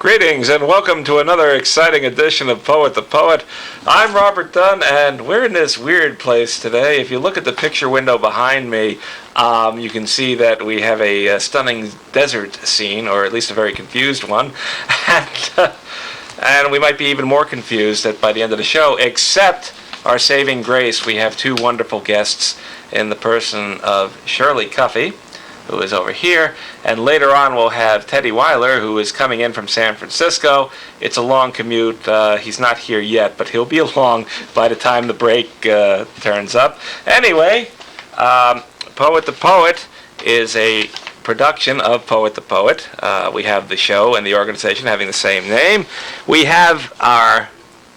Greetings and welcome to another exciting edition of Poet the Poet. I'm Robert Dunn and we're in this weird place today. If you look at the picture window behind me, you can see that we have a stunning desert scene, or at least a very confused one. And we might be even more confused by the end of the show, except our saving grace. We have two wonderful guests in the person of Shirley Cuffee, who is over here, and later on we'll have Teddy Weiler, who is coming in from San Francisco. It's a long commute. He's not here yet, but he'll be along by the time the break turns up. Anyway, Poet the Poet is a production of Poet the Poet. We have the show and the organization having the same name. We have our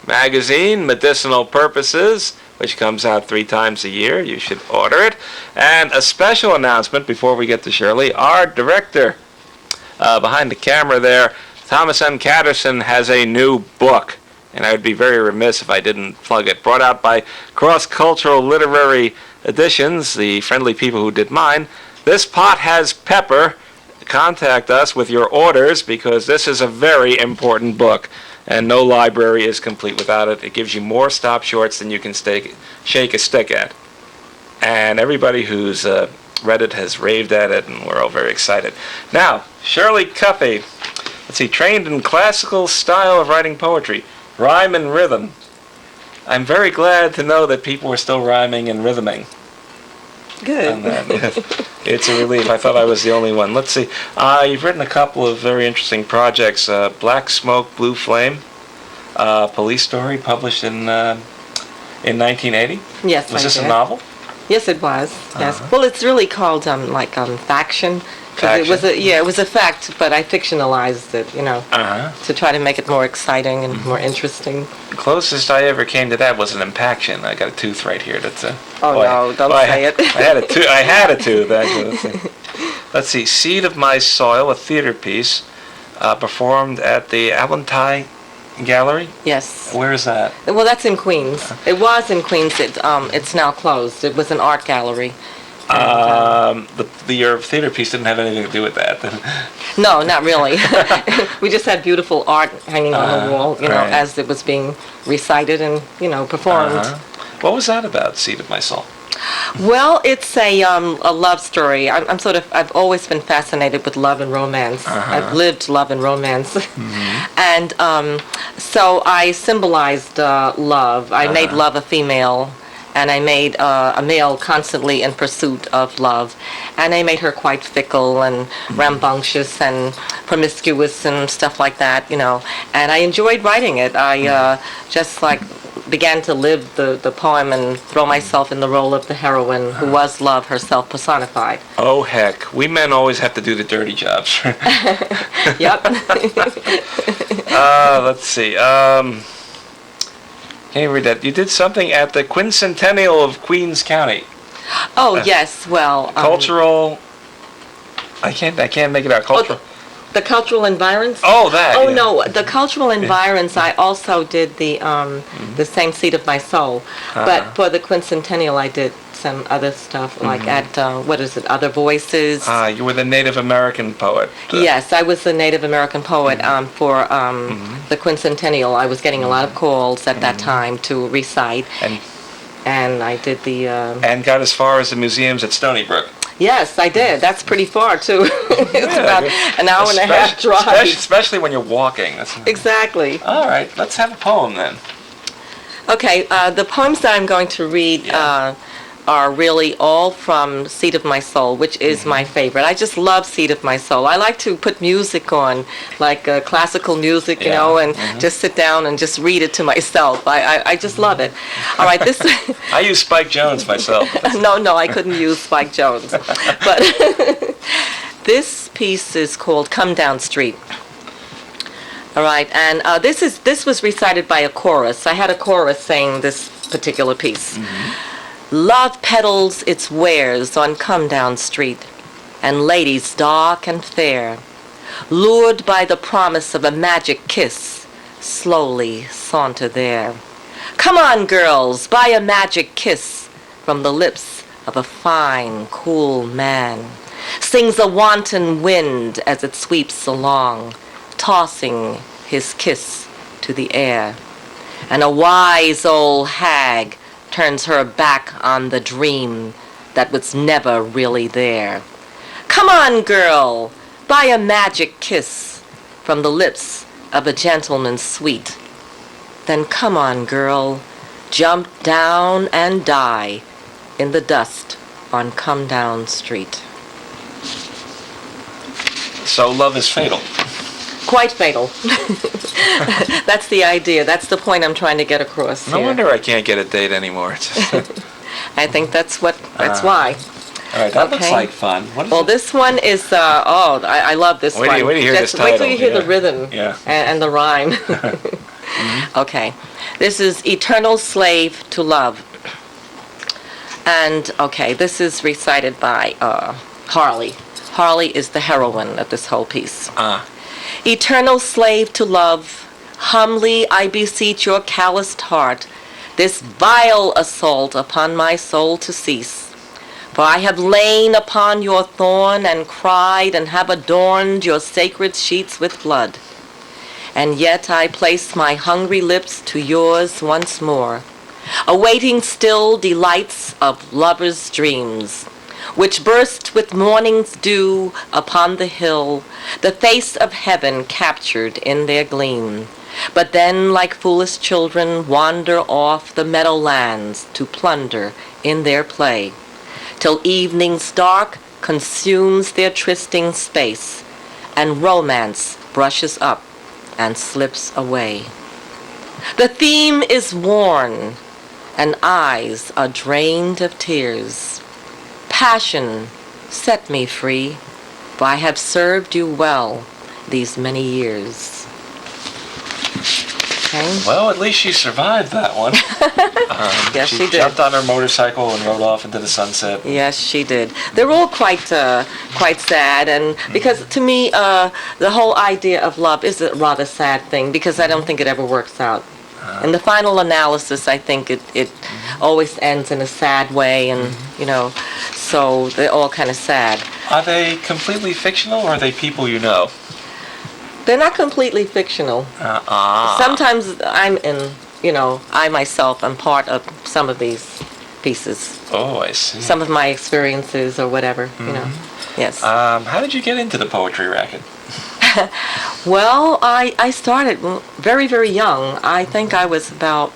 magazine, Medicinal Purposes, which comes out 3 times a year. You should order it. And a special announcement before we get to Shirley. Our director behind the camera there, Thomas M. Catterson, has a new book. And I would be very remiss if I didn't plug it. Brought out by Cross-Cultural Literary Editions, the friendly people who did mine. This Pot Has Pepper. Contact us with your orders because this is a very important book. And no library is complete without it. It gives you more stop shorts than you can shake a stick at. And everybody who's read it has raved at it, and we're all very excited. Now, Shirley Cuffee, let's see, trained in classical style of writing poetry, rhyme and rhythm. I'm very glad to know that people are still rhyming and rhythming. Good. It's a relief. I thought I was the only one. Let's see. You've written a couple of very interesting projects. Black Smoke, Blue Flame, police story published in 1980. Yes, Was this did. a novel? Yes, it was. Yes. Well, it's really called faction. Faction? It was a fact, but I fictionalized it, to try to make it more exciting and more interesting. The closest I ever came to that was an impaction. I got a tooth right here. That's a. No, don't say it. I had a tooth actually. Let's see. Seed of My Soil, a theater piece, performed at the Avontai Gallery. Yes. Where is that? Well, that's in Queens. It was in Queens. It's now closed. It was an art gallery. Your theater piece didn't have anything to do with that. No, not really. We just had beautiful art hanging on the wall, right. as it was being recited and, performed. What was that about, Seed of My Soul? Well, it's a love story. I've always been fascinated with love and romance. I've lived love and romance. And so I symbolized love. I made love a female. And I made a male constantly in pursuit of love. And I made her quite fickle and rambunctious and promiscuous and stuff like that, And I enjoyed writing it. I just began to live the poem and throw myself in the role of the heroine who was love herself personified. Oh, heck. We men always have to do the dirty jobs. Yep. Let's see. Can you read that? You did something at the Quincentennial of Queens County. Oh, yes. Well, cultural. I can't make it out. Cultural. The cultural environs? Oh, that. Oh, yeah. no. The cultural environs, I also did the same Seed of My Soul. But for the Quincentennial, I did some other stuff, like at, Other Voices. You were the Native American poet. Yes, I was the Native American poet for the Quincentennial. I was getting a lot of calls at that time to recite. And I did the... and got as far as the museums at Stony Brook. Yes, I did. That's pretty far, too. It's about an hour and a half drive. Especially when you're walking. Exactly. All right, let's have a poem then. Okay, the poems that I'm going to read are really all from Seed of My Soul, which is my favorite. I just love Seed of My Soul. I like to put music on, like classical music, and just sit down and just read it to myself. I just love it. All right, this... I use Spike Jones myself. No, I couldn't use Spike Jones. But this piece is called Come Down Street. All right, and this was recited by a chorus. I had a chorus saying this particular piece. Love peddles its wares on Come Down Street, and ladies dark and fair, lured by the promise of a magic kiss, slowly saunter there. Come on, girls, buy a magic kiss from the lips of a fine, cool man. Sings a wanton wind as it sweeps along tossing his kiss to the air. And a wise old hag turns her back on the dream that was never really there. Come on, girl, buy a magic kiss from the lips of a gentleman sweet. Then come on, girl, jump down and die in the dust on Come Down Street. So love is fatal. Quite fatal. That's the idea. That's the point I'm trying to get across No here. wonder I can't get a date anymore. I think that's why. All right, that looks Okay. like fun. What is Well, it? this one is, I love this Wait one. till you hear this Wait till you hear title, the yeah. rhythm Yeah. and the rhyme. Okay. This is Eternal Slave to Love. And, okay, this is recited by Harley. Harley is the heroine of this whole piece. Eternal slave to love, humbly I beseech your calloused heart, this vile assault upon my soul to cease. For I have lain upon your thorn and cried and have adorned your sacred sheets with blood. And yet I place my hungry lips to yours once more, awaiting still delights of lovers' dreams, which burst with morning's dew upon the hill, the face of heaven captured in their gleam. But then, like foolish children, wander off the meadowlands to plunder in their play, till evening's dark consumes their trysting space, and romance brushes up and slips away. The theme is worn, and eyes are drained of tears. Passion, set me free, for I have served you well these many years. Okay? Well, at least she survived that one. Yes, she did. Jumped on her motorcycle and rode off into the sunset. Yes, she did. They're all quite sad, and because to me, the whole idea of love is a rather sad thing, because I don't think it ever works out. In the final analysis, I think it always ends in a sad way, and so they're all kind of sad. Are they completely fictional, or are they people you know? They're not completely fictional. Sometimes I myself am part of some of these pieces. Oh, I see. Some of my experiences or whatever, Yes. How did you get into the poetry racket? Well, I started very, very young. I think I was about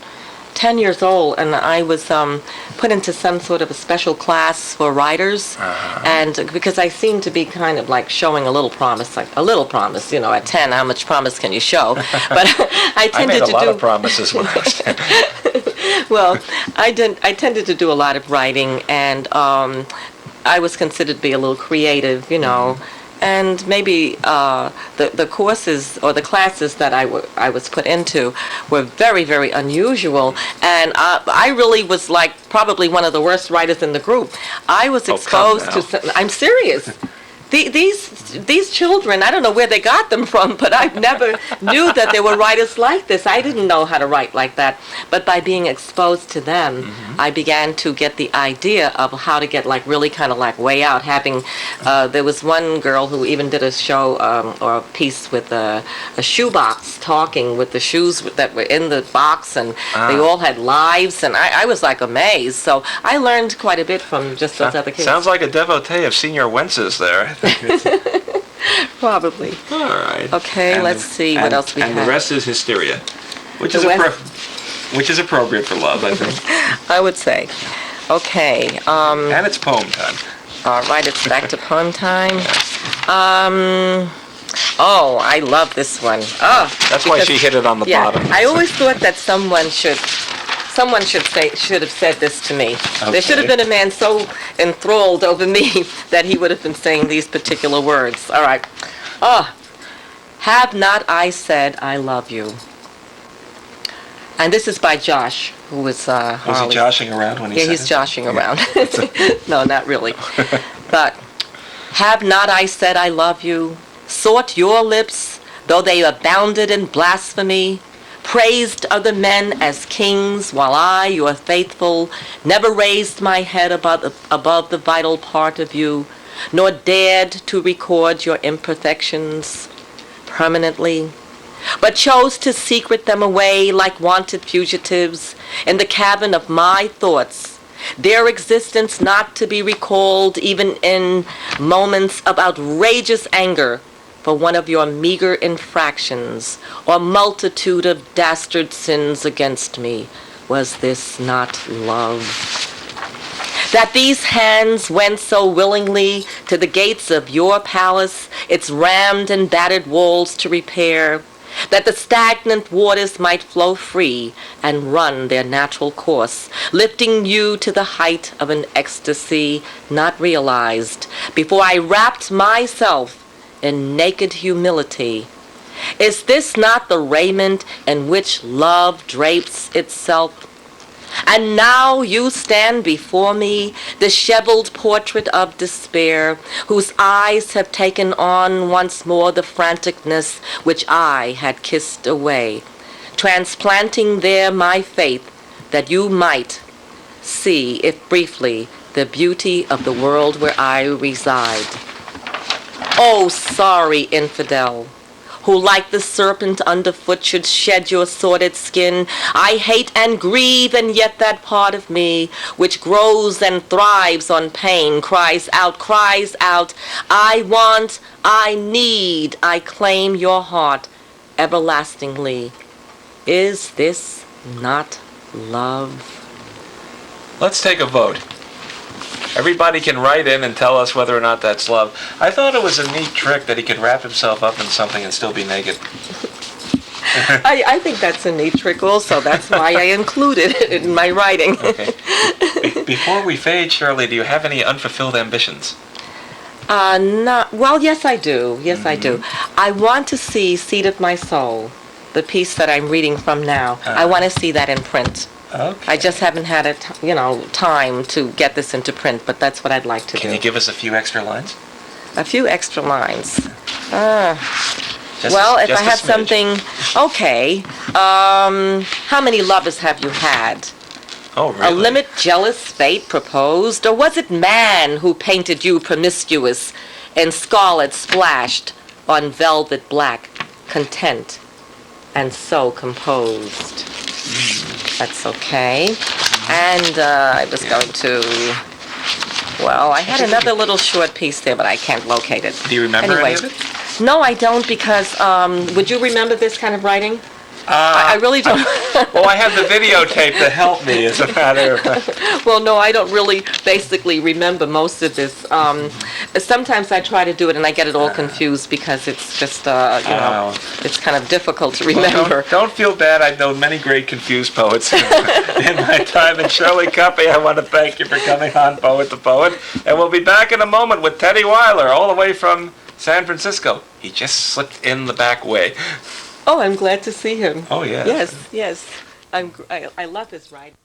10 years old, and I was put into some sort of a special class for writers, and because I seemed to be kind of like showing a little promise, at 10, how much promise can you show? But I tended I made a to lot do of promises when I was 10. well, I tended to do a lot of writing, and I was considered to be a little creative, and maybe the courses or the classes that I was put into were very, very unusual, and I really was like probably one of the worst writers in the group. I was exposed to. I'm serious. These children, I don't know where they got them from, but I never knew that there were writers like this. I didn't know how to write like that. But by being exposed to them, I began to get the idea of how to get like really kind of like way out. There was one girl who even did a show or a piece with a shoebox, talking with the shoes that were in the box, and they all had lives, and I was like amazed. So I learned quite a bit from just those other kids. Sounds like a devotee of Senior Wences there. Probably. All right. Okay, let's see what else we have. And the rest is hysteria, which is appropriate for love, I think. I would say. Okay. And it's poem time. All right, it's back to poem time. Oh, I love this one. Oh, That's why she hit it on the bottom. I always thought that someone should have said this to me. Okay. There should have been a man so enthralled over me that he would have been saying these particular words. All right. Oh, have not I said I love you? And this is by Josh, who was Harley. Was he joshing around when he said Yeah, he's it? joshing around. No, not really. But have not I said I love you? Sought your lips, though they abounded in blasphemy? Praised other men as kings, while I, your faithful, never raised my head above the vital part of you, nor dared to record your imperfections. permanently, but chose to secret them away like wanted fugitives in the cabin of my thoughts, their existence not to be recalled even in moments of outrageous anger for one of your meager infractions or multitude of dastard sins against me. Was this not love? That these hands went so willingly to the gates of your palace, its rammed and battered walls to repair, that the stagnant waters might flow free and run their natural course, lifting you to the height of an ecstasy not realized before I wrapped myself in naked humility. Is this not the raiment in which love drapes itself? And now you stand before me, disheveled portrait of despair, whose eyes have taken on once more the franticness which I had kissed away, transplanting there my faith that you might see, if briefly, the beauty of the world where I reside. Oh, sorry infidel, who like the serpent underfoot should shed your sordid skin. I hate and grieve, and yet that part of me which grows and thrives on pain cries out, I want, I need, I claim your heart everlastingly. Is this not love? Let's take a vote. Everybody can write in and tell us whether or not that's love. I thought it was a neat trick that he could wrap himself up in something and still be naked. I think that's a neat trick also. That's why I included it in my writing. Okay. Before we fade, Shirley, do you have any unfulfilled ambitions? Well, yes, I do. Yes, I do. I want to see Seed of My Soul, the piece that I'm reading from now. I want to see that in print. Okay. I just haven't had time to get this into print, but that's what I'd like to do. Can you give us a few extra lines? A few extra lines. If I have something, okay. How many lovers have you had? Oh, really? A limit jealous fate proposed, or was it man who painted you promiscuous and scarlet splashed on velvet black, content and so composed? That's okay. And I was going to, I had another little short piece there, but I can't locate it. Do you remember any of it? No, I don't, because would you remember this kind of writing? I really don't. Well, I have the videotape to help me, as a matter of fact. Well, no, I don't really basically remember most of this. Sometimes I try to do it and I get it all confused because it's just, it's kind of difficult to remember. Well, don't feel bad. I've known many great confused poets in my time. And Shirley Cuffee, I want to thank you for coming on Poet to Poet. And we'll be back in a moment with Teddy Weiler, all the way from San Francisco. He just slipped in the back way. Oh, I'm glad to see him. Oh, yeah. Yes. I love his writing.